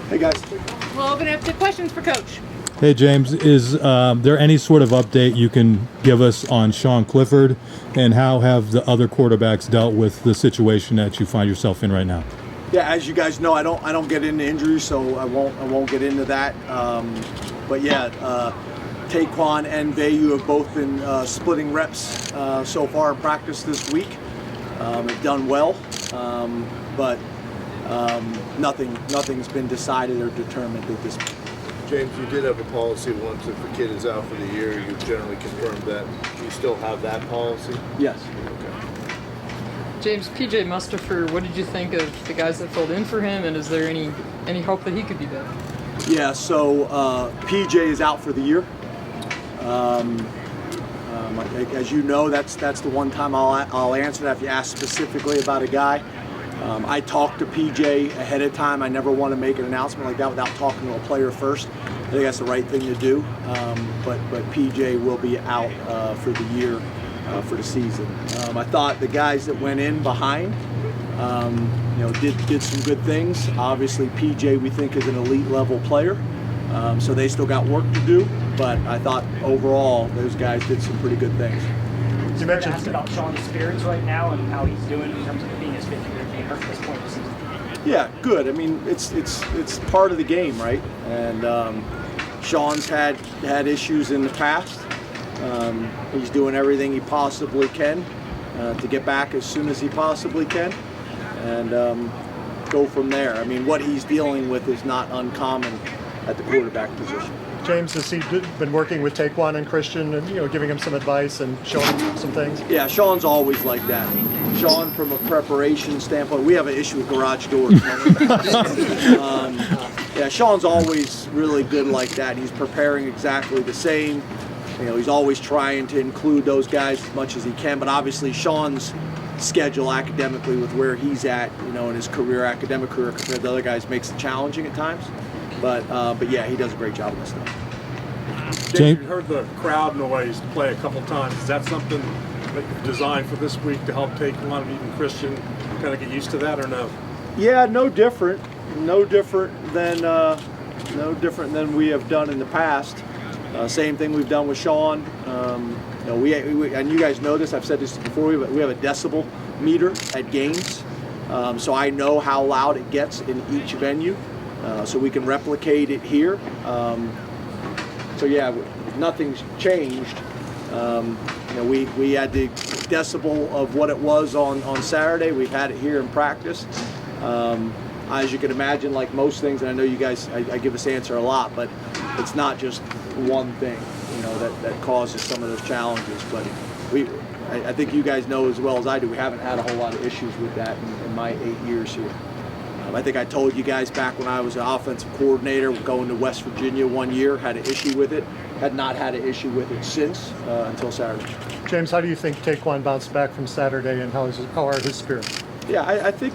Hey guys. We'll open it up to questions for Coach. Hey James, is there any sort of update you can give us on Sean Clifford, and how have the other quarterbacks dealt with the situation that you find yourself in right now? Yeah, as you guys know, I don't get into injuries, so I won't get into that. But yeah, Taekwon and Vayu have both been splitting reps so far in practice this week. Have done well, but nothing's been decided or determined at this point. James, you did have a policy once if a kid is out for the year, you generally confirmed that. Do you still have that policy? Yes. Okay. James, PJ Mustafer, what did you think of the guys that filled in for him, and is there any hope that he could be better? Yeah, so PJ is out for the year. As you know, that's the one time I'll answer that if you ask specifically about a guy. I talked to PJ ahead of time. I never want to make an announcement like that without talking to a player first. I think that's the right thing to do. But PJ will be out for the year, for the season. I thought the guys that went in behind, did some good things. Obviously, PJ we think is an elite level player, so they still got work to do. But I thought overall those guys did some pretty good things. You mentioned about Sean's spirits right now and how he's doing in terms of being his fifth year being hurt at this point of the season. Yeah, good. I mean, it's part of the game, right? And Sean's had issues in the past. He's doing everything he possibly can to get back as soon as he possibly can, and go from there. I mean, what he's dealing with is not uncommon at the quarterback position. James, has he been working with Taekwon and Christian and giving him some advice and showing him some things? Yeah, Sean's always like that. Sean, from a preparation standpoint, we have an issue with garage doors. Yeah, Sean's always really good like that. He's preparing exactly the same. He's always trying to include those guys as much as he can. But obviously, Sean's schedule academically with where he's at, in his academic career compared to other guys, makes it challenging at times. But yeah, he does a great job of this stuff. James, you heard the crowd noise play a couple times. Is that something that you've designed for this week to help Taekwon and even Christian kind of get used to that, or no? Yeah, no different than we have done in the past. Same thing we've done with Sean. We and you guys know this. I've said this before. We have a decibel meter at games, so I know how loud it gets in each venue. So we can replicate it here. So yeah, nothing's changed. We had the decibel of what it was on Saturday. We've had it here in practice. As you can imagine, like most things, and I know you guys, I give this answer a lot, but it's not just one thing, that causes some of those challenges. But I think you guys know as well as I do, we haven't had a whole lot of issues with that in my 8 years here. I think I told you guys back when I was an offensive coordinator, going to West Virginia one year, had an issue with it. Had not had an issue with it since until Saturday. James, how do you think Taekwon bounced back from Saturday, and how are his spirits? Yeah, I think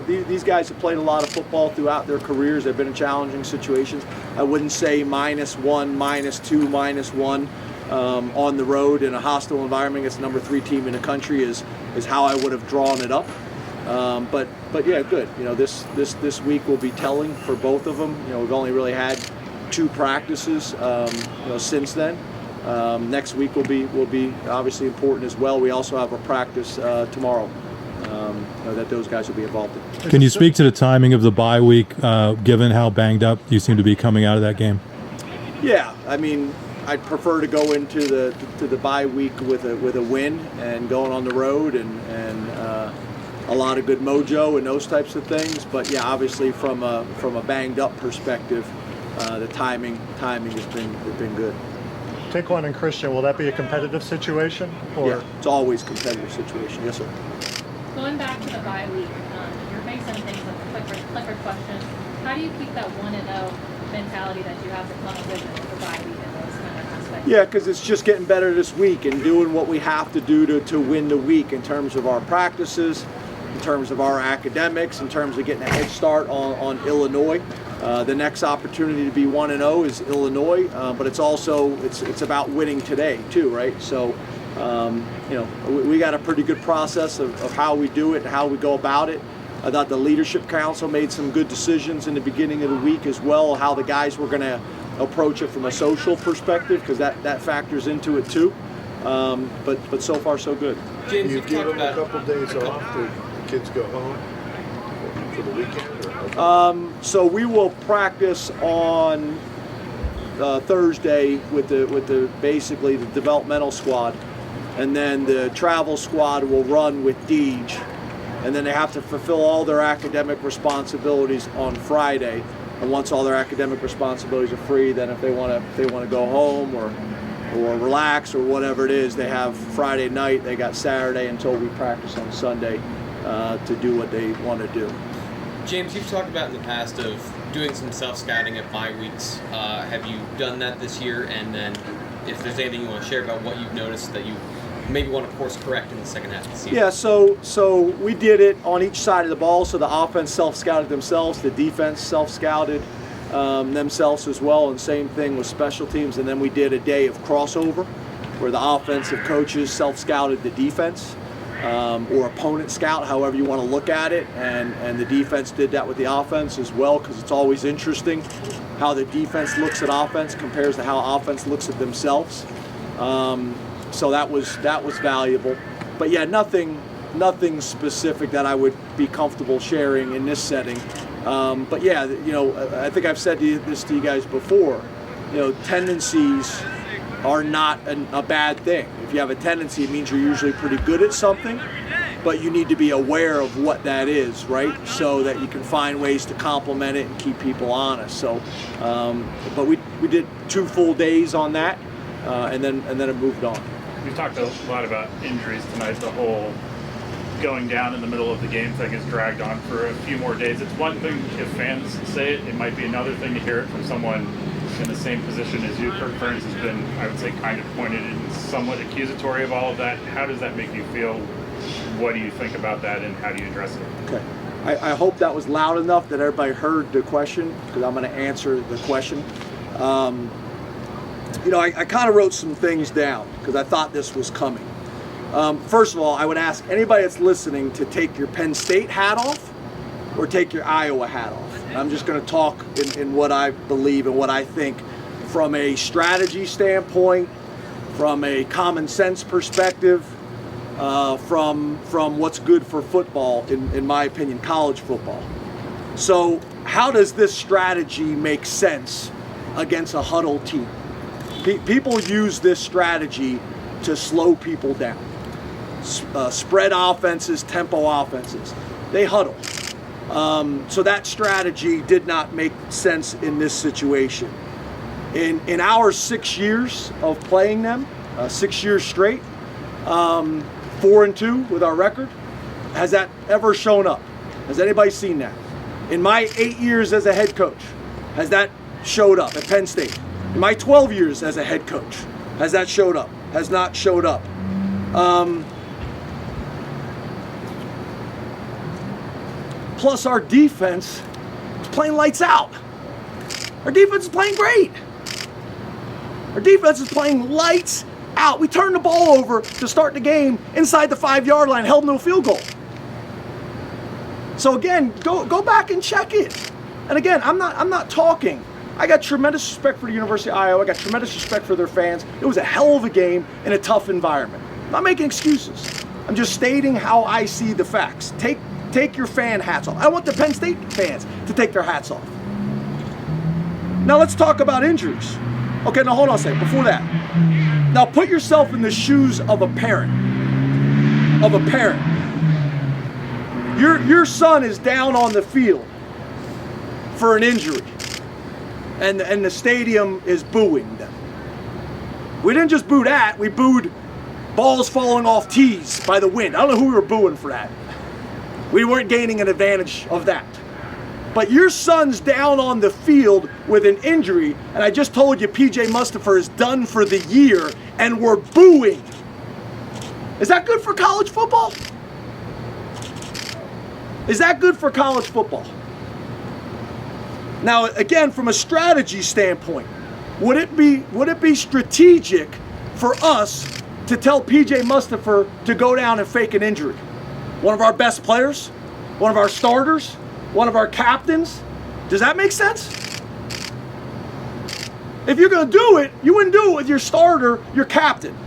these guys have played a lot of football throughout their careers. They've been in challenging situations. I wouldn't say -1, -2, -1 on the road in a hostile environment against the number 3 team in the country is how I would have drawn it up. But yeah, good. This week will be telling for both of them. We've only really had 2 practices since then. Next week will be obviously important as well. We also have a practice tomorrow that those guys will be involved in. Can you speak to the timing of the bye week, given how banged up you seem to be coming out of that game? Yeah, I mean, I'd prefer to go into the bye week with a win and going on the road and a lot of good mojo and those types of things. But yeah, obviously from a banged up perspective, the timing has been good. Taekwon and Christian, will that be a competitive situation? Or? Yeah, it's always a competitive situation. Yes, sir. Going back to the bye week, you're facing things like the Clifford question. How do you keep that 1-0 mentality that you have to come with the bye week and those kind of aspects? Yeah, because it's just getting better this week and doing what we have to do to win the week in terms of our practices, in terms of our academics, in terms of getting a head start on Illinois. The next opportunity to be 1-0 is Illinois, but it's also it's about winning today too, right? So we got a pretty good process of how we do it and how we go about it. I thought the leadership council made some good decisions in the beginning of the week as well, how the guys were going to approach it from a social perspective, because that factors into it too. But so far so good. James, you give them a couple days off to the kids go home for the weekend? Or? So we will practice on Thursday with the basically the developmental squad, and then the travel squad will run with Deej, and then they have to fulfill all their academic responsibilities on Friday. And once all their academic responsibilities are free, then if they want to go home or relax or whatever it is, they have Friday night. They got Saturday until we practice on Sunday to do what they want to do. James, you've talked about in the past of doing some self-scouting at bye weeks. Have you done that this year? And then if there's anything you want to share about what you've noticed that you maybe want to course correct in the second half of the season? Yeah, so we did it on each side of the ball. So the offense self-scouted themselves, the defense self-scouted themselves as well, and same thing with special teams. And then we did a day of crossover where the offensive coaches self-scouted the defense. Or opponent scout, however you want to look at it, and the defense did that with the offense as well, because it's always interesting how the defense looks at offense compares to how offense looks at themselves. So that was valuable, but yeah, nothing specific that I would be comfortable sharing in this setting. But yeah, I think I've said this to you guys before. Tendencies are not a bad thing. If you have a tendency, it means you're usually pretty good at something, but you need to be aware of what that is, right? So that you can find ways to complement it and keep people honest. So, but we did 2 full days on that, and then it moved on. We've talked a lot about injuries tonight. The whole going down in the middle of the game thing has dragged on for a few more days. It's one thing if fans say it. It might be another thing to hear it from someone in the same position as you. Kirk Ferentz has been, I would say, kind of pointed and somewhat accusatory of all of that. How does that make you feel? What do you think about that, and how do you address it? Okay. I hope that was loud enough that everybody heard the question, because I'm going to answer the question. I kind of wrote some things down because I thought this was coming. First of all, I would ask anybody that's listening to take your Penn State hat off or take your Iowa hat off. I'm just going to talk in what I believe and what I think from a strategy standpoint, from a common sense perspective, from what's good for football, in my opinion, college football. So how does this strategy make sense against a huddle team? People use this strategy to slow people down. Spread offenses, tempo offenses. They huddle. So that strategy did not make sense in this situation. In our 6 years of playing them, 6 years straight, 4-2 with our record, has that ever shown up? Has anybody seen that? In my 8 years as a head coach, has that showed up at Penn State? In my 12 years as a head coach, has that showed up? Has not showed up. Plus our defense is playing lights out. Our defense is playing great. Our defense is playing lights out. We turned the ball over to start the game inside the 5-yard line, held no field goal. So again, go back and check it. And again, I'm not talking. I got tremendous respect for the University of Iowa. I got tremendous respect for their fans. It was a hell of a game in a tough environment. I'm not making excuses. I'm just stating how I see the facts. Take your fan hats off. I want the Penn State fans to take their hats off. Now let's talk about injuries. Okay, now hold on a second. Before that, now put yourself in the shoes of a parent. Your son is down on the field for an injury, and the stadium is booing them. We didn't just boo that. We booed balls falling off tees by the wind. I don't know who we were booing for that. We weren't gaining an advantage of that. But your son's down on the field with an injury, and I just told you PJ Mustipher is done for the year, and we're booing. Is that good for college football? Is that good for college football? Now, again, from a strategy standpoint, would it be strategic for us to tell PJ Mustipher to go down and fake an injury? One of our best players? one of our starters, one of our captains. Does that make sense? If you're going to do it, you wouldn't do it with your starter, your captain.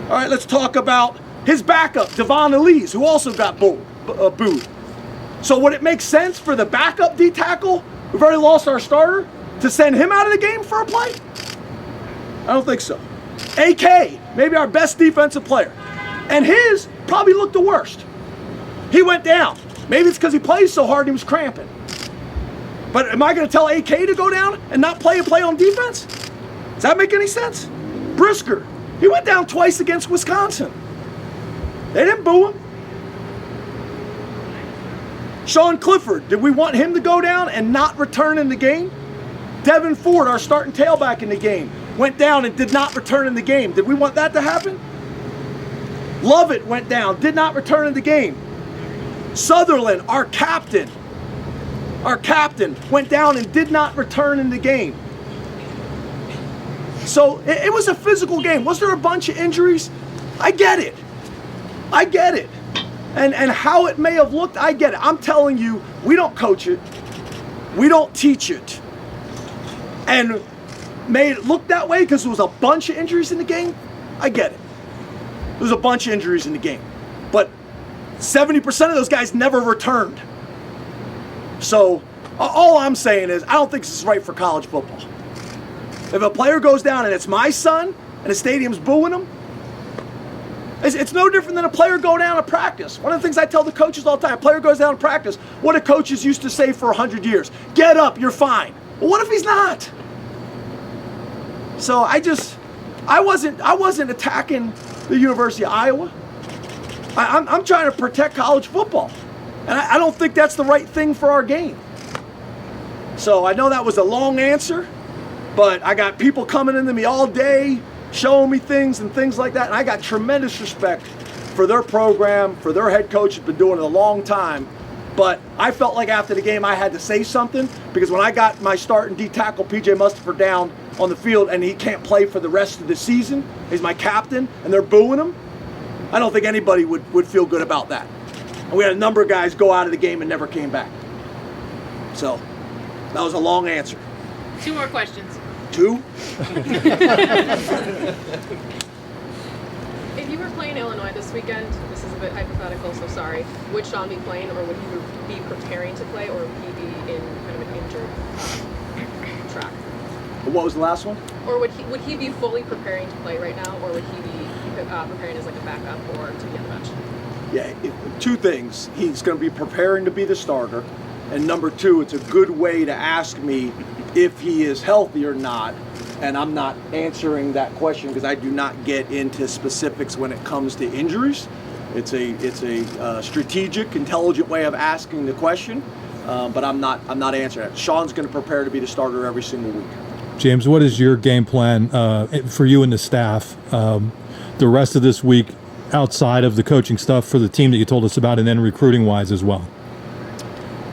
All right, let's talk about his backup, Devon Elise, who also got booed. So would it make sense for the backup D tackle, we've already lost our starter, to send him out of the game for a play? I don't think so. AK, maybe our best defensive player. And his probably looked the worst. He went down. Maybe it's because he plays so hard and he was cramping. But am I going to tell AK to go down and not play a play on defense? Does that make any sense? Brisker, he went down twice against Wisconsin. They didn't boo him. Sean Clifford, did we want him to go down and not return in the game? Devin Ford, our starting tailback in the game, went down and did not return in the game. Did we want that to happen? Lovett went down, did not return in the game. Sutherland, our captain, went down and did not return in the game. So it was a physical game. Was there a bunch of injuries? I get it. And how it may have looked, I get it. I'm telling you, we don't coach it. We don't teach it. And made it look that way because there was a bunch of injuries in the game. I get it. There was a bunch of injuries in the game. But 70% of those guys never returned. So all I'm saying is I don't think this is right for college football. If a player goes down and it's my son and the stadium's booing him, it's no different than a player go down to practice. One of the things I tell the coaches all the time, a player goes down to practice, what do coaches used to say for 100 years? Get up, you're fine. Well, what if he's not? So I wasn't attacking the University of Iowa. I'm trying to protect college football. And I don't think that's the right thing for our game. So I know that was a long answer, but I got people coming into me all day, showing me things and things like that. And I got tremendous respect for their program, for their head coach who's been doing it a long time. But I felt like after the game I had to say something because when I got my starting D tackle, PJ Mustipher, down on the field and he can't play for the rest of the season, he's my captain, and they're booing him, I don't think anybody would feel good about that. And we had a number of guys go out of the game and never came back. So that was a long answer. 2 more questions. 2? If you were playing Illinois this weekend, this is a bit hypothetical, so sorry, would Sean be playing, or would he be preparing to play, or would he be in kind of an injured track? What was the last one? Or would he be fully preparing to play right now, or would he be preparing as like a backup or to be on the bench? Yeah, 2 things. He's going to be preparing to be the starter. And number 2, it's a good way to ask me if he is healthy or not. And I'm not answering that question because I do not get into specifics when it comes to injuries. It's a strategic, intelligent way of asking the question, but I'm not answering it. Sean's going to prepare to be the starter every single week. James, what is your game plan for you and the staff the rest of this week outside of the coaching stuff for the team that you told us about and then recruiting-wise as well?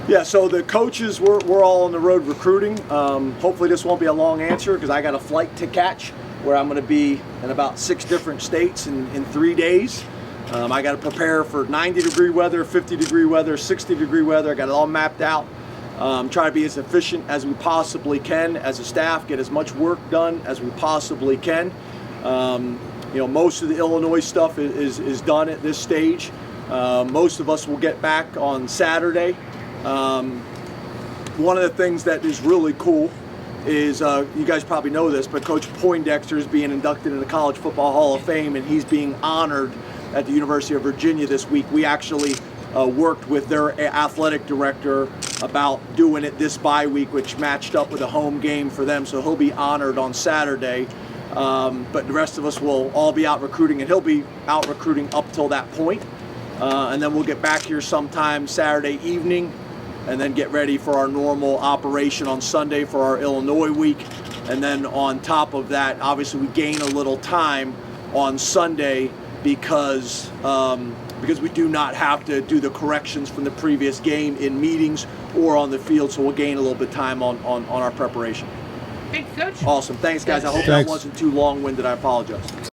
Yeah, so the coaches, we're all on the road recruiting. Hopefully this won't be a long answer because I got a flight to catch where I'm going to be in about 6 different states in 3 days. I got to prepare for 90-degree weather, 50-degree weather, 60-degree weather. I got it all mapped out. Try to be as efficient as we possibly can as a staff, get as much work done as we possibly can. Most of the Illinois stuff is done at this stage. Most of us will get back on Saturday. One of the things that is really cool is, you guys probably know this, but Coach Poindexter is being inducted in the College Football Hall of Fame, and he's being honored at the University of Virginia this week. We actually worked with their athletic director about doing it this bye week, which matched up with a home game for them, so he'll be honored on Saturday. But the rest of us will all be out recruiting, and he'll be out recruiting up till that point. And then we'll get back here sometime Saturday evening and then get ready for our normal operation on Sunday for our Illinois week. And then on top of that, obviously we gain a little time on Sunday because we do not have to do the corrections from the previous game in meetings or on the field, so we'll gain a little bit of time on our preparation. Thanks, Coach. Awesome. Thanks, guys. I hope that wasn't too long-winded. I apologize.